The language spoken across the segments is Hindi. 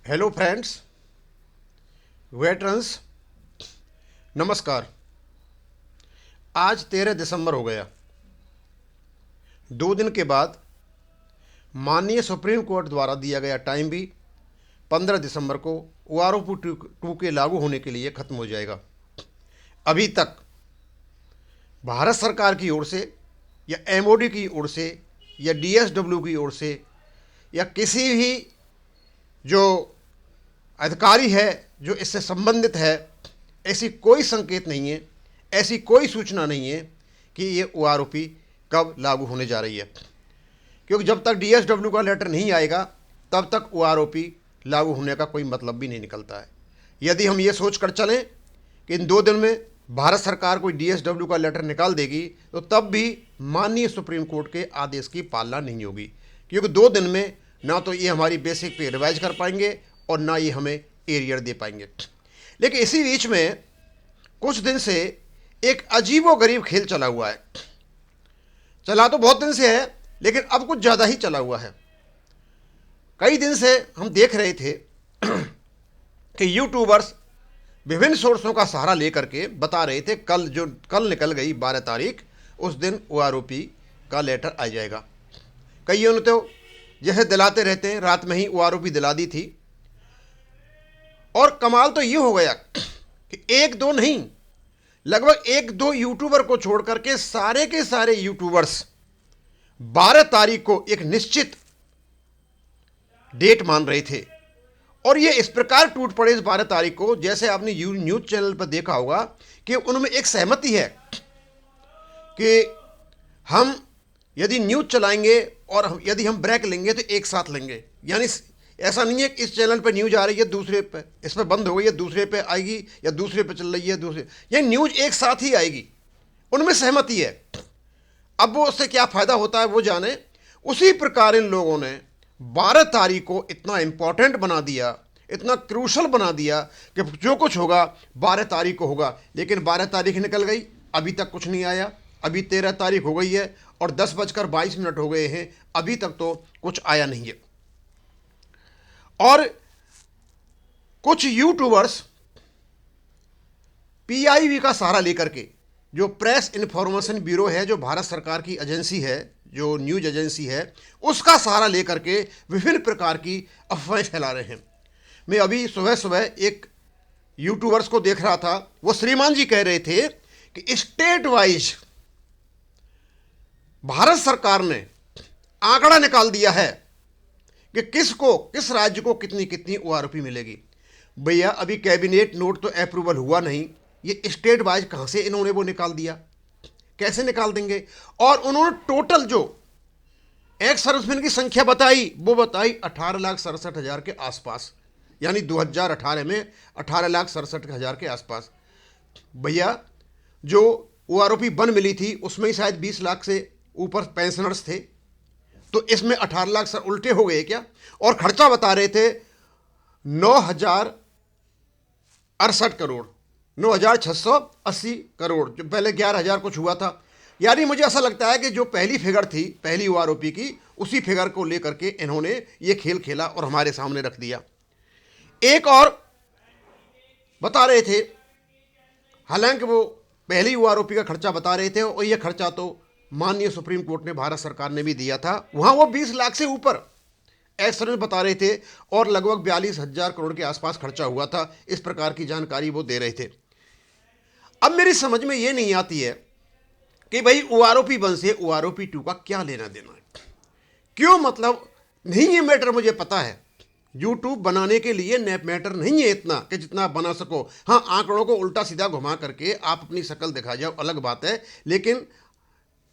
हेलो फ्रेंड्स, वेटरन्स, नमस्कार। आज 13 दिसंबर हो गया। 2 दिन के बाद माननीय सुप्रीम कोर्ट द्वारा दिया गया टाइम भी 15 दिसंबर को OROP 2 के लागू होने के लिए ख़त्म हो जाएगा। अभी तक भारत सरकार की ओर से या MOD की ओर से या DSW की ओर से या किसी भी जो अधिकारी है जो इससे संबंधित है, ऐसी कोई संकेत नहीं है, ऐसी कोई सूचना नहीं है कि ये OROP कब लागू होने जा रही है। क्योंकि जब तक DSW का लेटर नहीं आएगा तब तक OROP लागू होने का कोई मतलब भी नहीं निकलता है। यदि हम ये सोच कर चलें कि इन 2 दिन में भारत सरकार कोई DSW का लेटर निकाल देगी तो तब भी माननीय सुप्रीम कोर्ट के आदेश की पालना नहीं होगी, क्योंकि 2 दिन में ना तो ये हमारी बेसिक पे रिवाइज कर पाएंगे और ना ये हमें एरियर दे पाएंगे। लेकिन इसी बीच में कुछ दिन से एक अजीबोगरीब खेल चला हुआ है। चला तो बहुत दिन से है, लेकिन अब कुछ ज़्यादा ही चला हुआ है। कई दिन से हम देख रहे थे कि यूट्यूबर्स विभिन्न सोर्सों का सहारा लेकर के बता रहे थे कल निकल गई 12 तारीख, उस दिन OROP का लेटर आ जाएगा। कईयों ने तो जैसे दिलाते रहते हैं, रात में ही OROP दिला दी थी। और कमाल तो ये हो गया कि एक दो नहीं, लगभग 1-2 यूट्यूबर को छोड़ करके सारे के सारे यूट्यूबर्स 12 तारीख को एक निश्चित डेट मान रहे थे। और ये इस प्रकार टूट पड़े इस 12 तारीख को, जैसे आपने न्यूज़ चैनल पर देखा होगा कि उनमें एक सहमति है कि हम यदि न्यूज़ चलाएंगे और यदि हम ब्रेक लेंगे तो एक साथ लेंगे। यानी ऐसा नहीं है कि इस चैनल पे न्यूज़ आ रही है, दूसरे पे इस पर बंद हो गई है, दूसरे पे आएगी, या दूसरे पे चल रही है दूसरे, ये न्यूज़ एक साथ ही आएगी। उनमें सहमति है। अब वो उससे क्या फ़ायदा होता है वो जाने। उसी प्रकार इन लोगों ने 12 तारीख को इतना इम्पॉर्टेंट बना दिया, इतना क्रूशल बना दिया कि जो कुछ होगा 12 तारीख को होगा। लेकिन 12 तारीख निकल गई, अभी तक कुछ नहीं आया। अभी 13 तारीख हो गई है और 10:22 हो गए हैं, अभी तक तो कुछ आया नहीं है। और कुछ यूट्यूबर्स PIB का सहारा लेकर के, जो प्रेस इन्फॉर्मेशन ब्यूरो है, जो भारत सरकार की एजेंसी है, जो न्यूज़ एजेंसी है, उसका सहारा लेकर के विभिन्न प्रकार की अफवाहें फैला रहे हैं। मैं अभी सुबह सुबह एक यूट्यूबर्स को देख रहा था, वो श्रीमान जी कह रहे थे कि स्टेट वाइज भारत सरकार ने आंकड़ा निकाल दिया है कि किस राज्य को कितनी कितनी OROP मिलेगी। भैया अभी कैबिनेट नोट तो अप्रूवल हुआ नहीं, ये स्टेट वाइज कहाँ से इन्होंने वो निकाल दिया, कैसे निकाल देंगे। और उन्होंने टोटल जो एक्स सर्विसमैन की संख्या बताई वो बताई 18,67,000 के आसपास, यानी 2018 में 18,67,000 के आसपास। भैया जो OROP 1 मिली थी उसमें ही शायद 20 लाख से ऊपर पेंशनर्स थे, तो इसमें 18 लाख सर उल्टे हो गए क्या। और खर्चा बता रहे थे 9,068 करोड़, 9,680 करोड़, जो पहले 11,000 कुछ हुआ था। यानी मुझे ऐसा लगता है कि जो पहली फिगर थी पहली OROP की, उसी फिगर को लेकर के इन्होंने ये खेल खेला और हमारे सामने रख दिया। एक और बता रहे थे, हालांकि वो पहली OROP का खर्चा बता रहे थे और ये खर्चा तो माननीय सुप्रीम कोर्ट ने, भारत सरकार ने भी दिया था, वहां वो 20 लाख से ऊपर एक्सरे बता रहे थे और लगभग 42,000 करोड़ के आसपास खर्चा हुआ था। इस प्रकार की जानकारी वो दे रहे थे। अब मेरी समझ में ये नहीं आती है कि भाई OROP 1 से OROP 2 का क्या लेना देना है, क्यों मतलब नहीं। ये मैटर मुझे पता है, यूट्यूब बनाने के लिए मैटर नहीं है इतना कि जितना आप बना सको। हाँ, आंकड़ों को उल्टा सीधा घुमा करके आप अपनी शक्ल दिखा जाओ, अलग बात है, लेकिन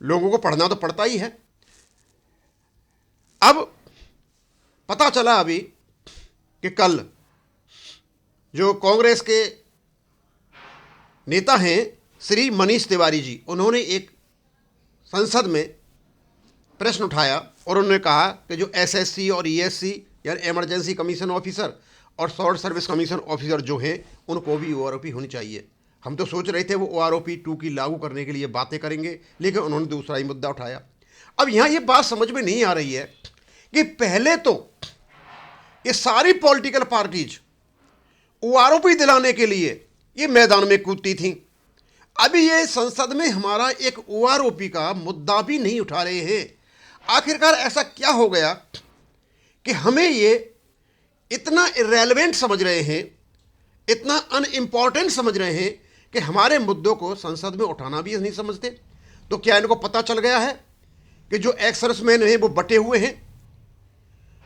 लोगों को पढ़ना तो पड़ता ही है। अब पता चला अभी कि कल जो कांग्रेस के नेता हैं श्री मनीष तिवारी जी, उन्होंने एक संसद में प्रश्न उठाया और उन्होंने कहा कि जो SSC और ESC यानी इमरजेंसी कमीशन ऑफिसर और शॉर्ट सर्विस कमीशन ऑफिसर जो हैं, उनको भी OROP होनी चाहिए। हम तो सोच रहे थे वो OROP 2 की लागू करने के लिए बातें करेंगे, लेकिन उन्होंने दूसरा ही मुद्दा उठाया। अब यहाँ ये बात समझ में नहीं आ रही है कि पहले तो ये सारी पॉलिटिकल पार्टीज ओआरओपी दिलाने के लिए ये मैदान में कूदती थीं। अभी ये संसद में हमारा एक ओआरओपी का मुद्दा भी नहीं उठा रहे हैं। आखिरकार ऐसा क्या हो गया कि हमें ये इतना इरेलेवेंट समझ रहे हैं, इतना अनइम्पॉर्टेंट समझ रहे हैं कि हमारे मुद्दों को संसद में उठाना भी नहीं समझते। तो क्या इनको पता चल गया है कि जो एक्स सर्विसमैन हैं वो बटे हुए हैं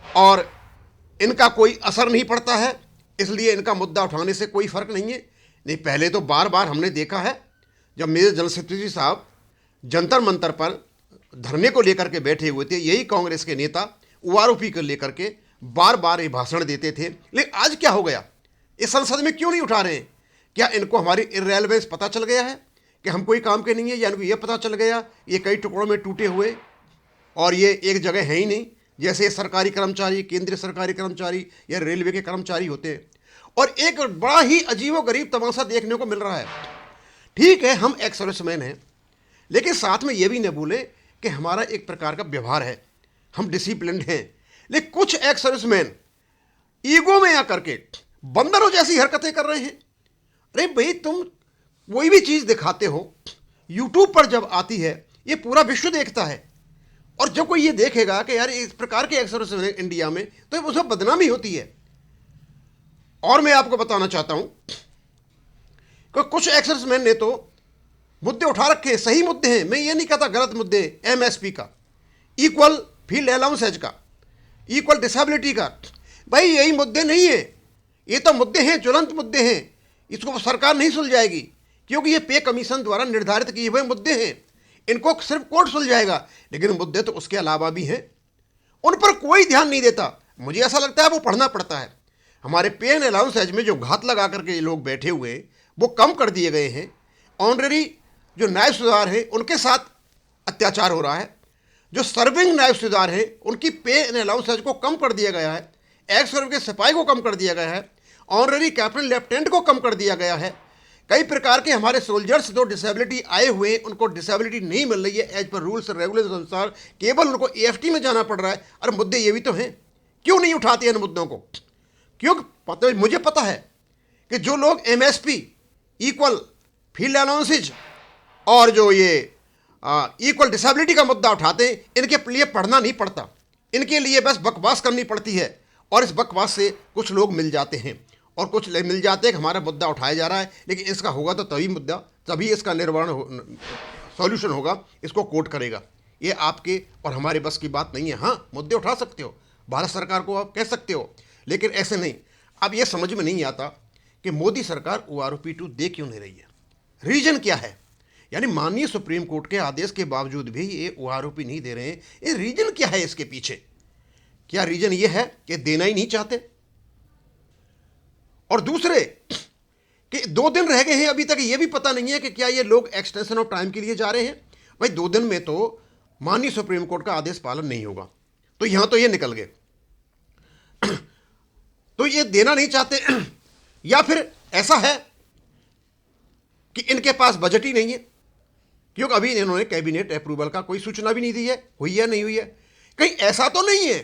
और इनका कोई असर नहीं पड़ता है, इसलिए इनका मुद्दा उठाने से कोई फर्क नहीं है? नहीं, पहले तो बार बार हमने देखा है, जब मेजर जनरल सेक्रेटरी साहब जंतर मंतर पर धरने को लेकर के बैठे हुए थे, यही कांग्रेस के नेता ओआरओपी को लेकर के बार बार ये भाषण देते थे। लेकिन आज क्या हो गया, इस संसद में क्यों नहीं उठा रहे हैं? क्या इनको हमारी इर्रेलेवेंस पता चल गया है कि हम कोई काम के नहीं है, या इनको ये पता चल गया ये कई टुकड़ों में टूटे हुए और ये एक जगह है ही नहीं, जैसे सरकारी कर्मचारी, केंद्रीय सरकारी कर्मचारी या रेलवे के कर्मचारी होते हैं। और एक बड़ा ही अजीबोगरीब तमाशा देखने को मिल रहा है। ठीक है, हम एक्स सर्विसमैन हैं, लेकिन साथ में ये भी न भूलें कि हमारा एक प्रकार का व्यवहार है, हम डिसिप्लिन्ड हैं। लेकिन कुछ एक्स सर्विसमैन ईगो में आकर के बंदरों जैसी हरकतें कर रहे हैं। अरे भाई, तुम कोई भी चीज़ दिखाते हो, यूट्यूब पर जब आती है ये पूरा विश्व देखता है, और जब कोई ये देखेगा कि यार इस प्रकार के एक्स सर्विसमैन इंडिया में, तो उसमें बदनामी होती है। और मैं आपको बताना चाहता हूं कि कुछ एक्स सर्विसमैन ने तो मुद्दे उठा रखे, सही मुद्दे हैं, मैं ये नहीं कहता गलत मुद्दे, एमएसपी का, इक्वल फील्ड अलाउंसेज का, इक्वल डिसेबिलिटी का। भाई यही मुद्दे नहीं है, ये तो मुद्दे हैं, ज्वलंत मुद्दे हैं, इसको सरकार नहीं सुलझाएगी, क्योंकि ये पे कमीशन द्वारा निर्धारित किए हुए मुद्दे हैं, इनको सिर्फ कोर्ट सुलझाएगा। लेकिन मुद्दे तो उसके अलावा भी हैं, उन पर कोई ध्यान नहीं देता। मुझे ऐसा लगता है वो पढ़ना पड़ता है। हमारे पे एंड अलाउंसेज में जो घात लगा करके ये लोग बैठे हुए वो कम कर दिए गए हैं। ऑनरेरी जो नायब सूबेदार हैं उनके साथ अत्याचार हो रहा है, जो सर्विंग नायब सूबेदार हैं उनकी पे एंड अलाउंसेज को कम कर दिया गया है, एक्स सर्व के सिपाही को कम कर दिया गया है, ऑनरेरी कैप्टन लेफ्टिनेंट को कम कर दिया गया है। कई प्रकार के हमारे सोल्जर्स जो डिसेबिलिटी आए हुए हैं उनको डिसेबिलिटी नहीं मिल रही है एज पर रूल्स और रेगुलेशन अनुसार, केवल उनको एएफटी में जाना पड़ रहा है। और मुद्दे ये भी तो हैं, क्यों नहीं उठाते इन मुद्दों को? क्योंकि मुझे पता है कि जो लोग एमएसपी, इक्वल फील्ड अलाउंसेज और जो ये इक्वल डिसेबिलिटी का मुद्दा उठाते हैं, इनके लिए पढ़ना नहीं पड़ता, इनके लिए बस बकवास करनी पड़ती है। और इस बकवास से कुछ लोग मिल जाते हैं और कुछ मिल जाते हैं कि हमारा मुद्दा उठाया जा रहा है, लेकिन इसका होगा तो तभी इसका निर्वहन सॉल्यूशन होगा, इसको कोर्ट करेगा। ये आपके और हमारे बस की बात नहीं है। हाँ, मुद्दे उठा सकते हो, भारत सरकार को आप कह सकते हो, लेकिन ऐसे नहीं। अब ये समझ में नहीं आता कि मोदी सरकार ओआरओपी 2 दे क्यों नहीं रही है, रीजन क्या है? यानी माननीय सुप्रीम कोर्ट के आदेश के बावजूद भी ये ओआरओपी नहीं दे रहे हैं, ये रीजन क्या है इसके पीछे? क्या रीजन ये है कि देना ही नहीं चाहते? और दूसरे कि 2 दिन रह गए हैं अभी तक, ये भी पता नहीं है कि क्या ये लोग एक्सटेंशन ऑफ टाइम के लिए जा रहे हैं। भाई 2 दिन में तो माननीय सुप्रीम कोर्ट का आदेश पालन नहीं होगा, तो यहां तो ये निकल गए। तो ये देना नहीं चाहते, या फिर ऐसा है कि इनके पास बजट ही नहीं है, क्योंकि अभी इन्होंने कैबिनेट अप्रूवल का कोई सूचना भी नहीं दी है, हुई है नहीं हुई है। कहीं ऐसा तो नहीं है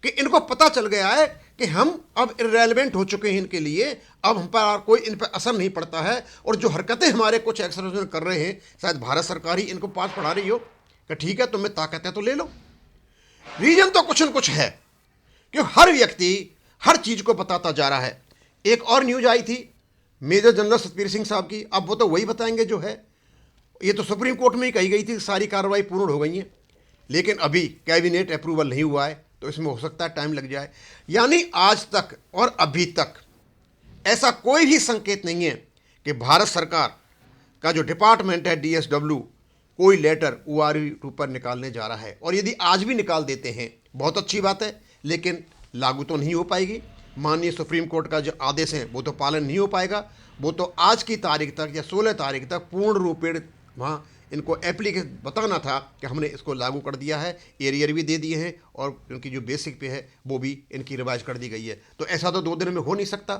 कि इनको पता चल गया है कि हम अब इररेलेवेंट हो चुके हैं इनके लिए, अब हम पर कोई इन पर असर नहीं पड़ता है, और जो हरकतें हमारे कुछ एक्स सर्विसमैन कर रहे हैं, शायद भारत सरकार ही इनको पास पढ़ा रही हो कि ठीक है तुम्हें ताकत है तो ले लो। रीजन तो कुछ न कुछ है, क्यों हर व्यक्ति हर चीज़ को बताता जा रहा है। एक और न्यूज आई थी मेजर जनरल सतबीर सिंह साहब की, अब वो तो वही बताएंगे जो है। ये तो सुप्रीम कोर्ट में ही कही गई थी, सारी कार्रवाई पूर्ण हो गई है, लेकिन अभी कैबिनेट अप्रूवल नहीं हुआ है, तो इसमें हो सकता है टाइम लग जाए। यानी आज तक और अभी तक ऐसा कोई भी संकेत नहीं है कि भारत सरकार का जो डिपार्टमेंट है डीएसडब्ल्यू कोई लेटर ओआरओपी पर निकालने जा रहा है। और यदि आज भी निकाल देते हैं बहुत अच्छी बात है, लेकिन लागू तो नहीं हो पाएगी। माननीय सुप्रीम कोर्ट का जो आदेश है वो तो पालन नहीं हो पाएगा, वो तो आज की तारीख तक या 16 तारीख तक पूर्ण रूपेण वहाँ इनको एप्लीकेशन बताना था कि हमने इसको लागू कर दिया है, एरियर भी दे दिए हैं, और उनकी जो बेसिक पे है वो भी इनकी रिवाइज कर दी गई है। तो ऐसा तो 2 दिन में हो नहीं सकता।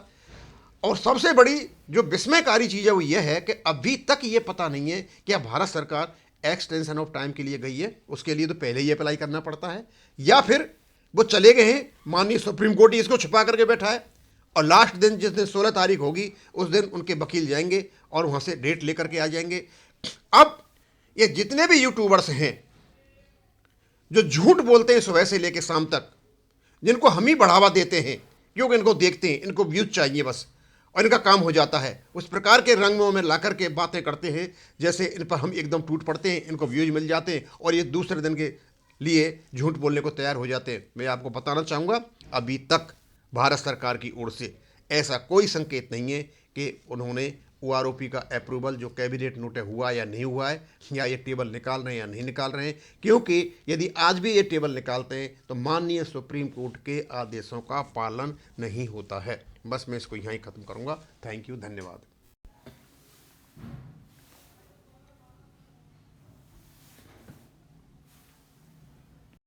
और सबसे बड़ी जो विस्मयकारी चीज़ है वो ये है कि अभी तक ये पता नहीं है कि भारत सरकार एक्सटेंशन ऑफ टाइम के लिए गई है, उसके लिए तो पहले ही अप्लाई करना पड़ता है, या फिर वो चले गए हैं, माननीय सुप्रीम कोर्ट ही इसको छुपा करके बैठा है। और लास्ट दिन जिस दिन 16 तारीख होगी उस दिन उनके वकील जाएंगे और वहाँ से डेट लेकर के आ जाएंगे। अब ये जितने भी यूट्यूबर्स हैं जो झूठ बोलते हैं सुबह से लेकर शाम तक, जिनको हम ही बढ़ावा देते हैं क्योंकि इनको देखते हैं, इनको व्यूज चाहिए बस और इनका काम हो जाता है, उस प्रकार के रंगों में ला करके बातें करते हैं जैसे इन पर हम एकदम टूट पड़ते हैं, इनको व्यूज मिल जाते हैं और ये दूसरे दिन के लिए झूठ बोलने को तैयार हो जाते हैं। मैं आपको बताना चाहूँगा, अभी तक भारत सरकार की ओर से ऐसा कोई संकेत नहीं है कि उन्होंने OROP का अप्रूवल जो कैबिनेट नोट हुआ या नहीं हुआ है, या ये टेबल निकाल रहे हैं या नहीं निकाल रहे हैं, क्योंकि यदि आज भी ये टेबल निकालते हैं तो माननीय सुप्रीम कोर्ट के आदेशों का पालन नहीं होता है। बस मैं इसको यहाँ ही ख़त्म करूँगा। थैंक यू, धन्यवाद।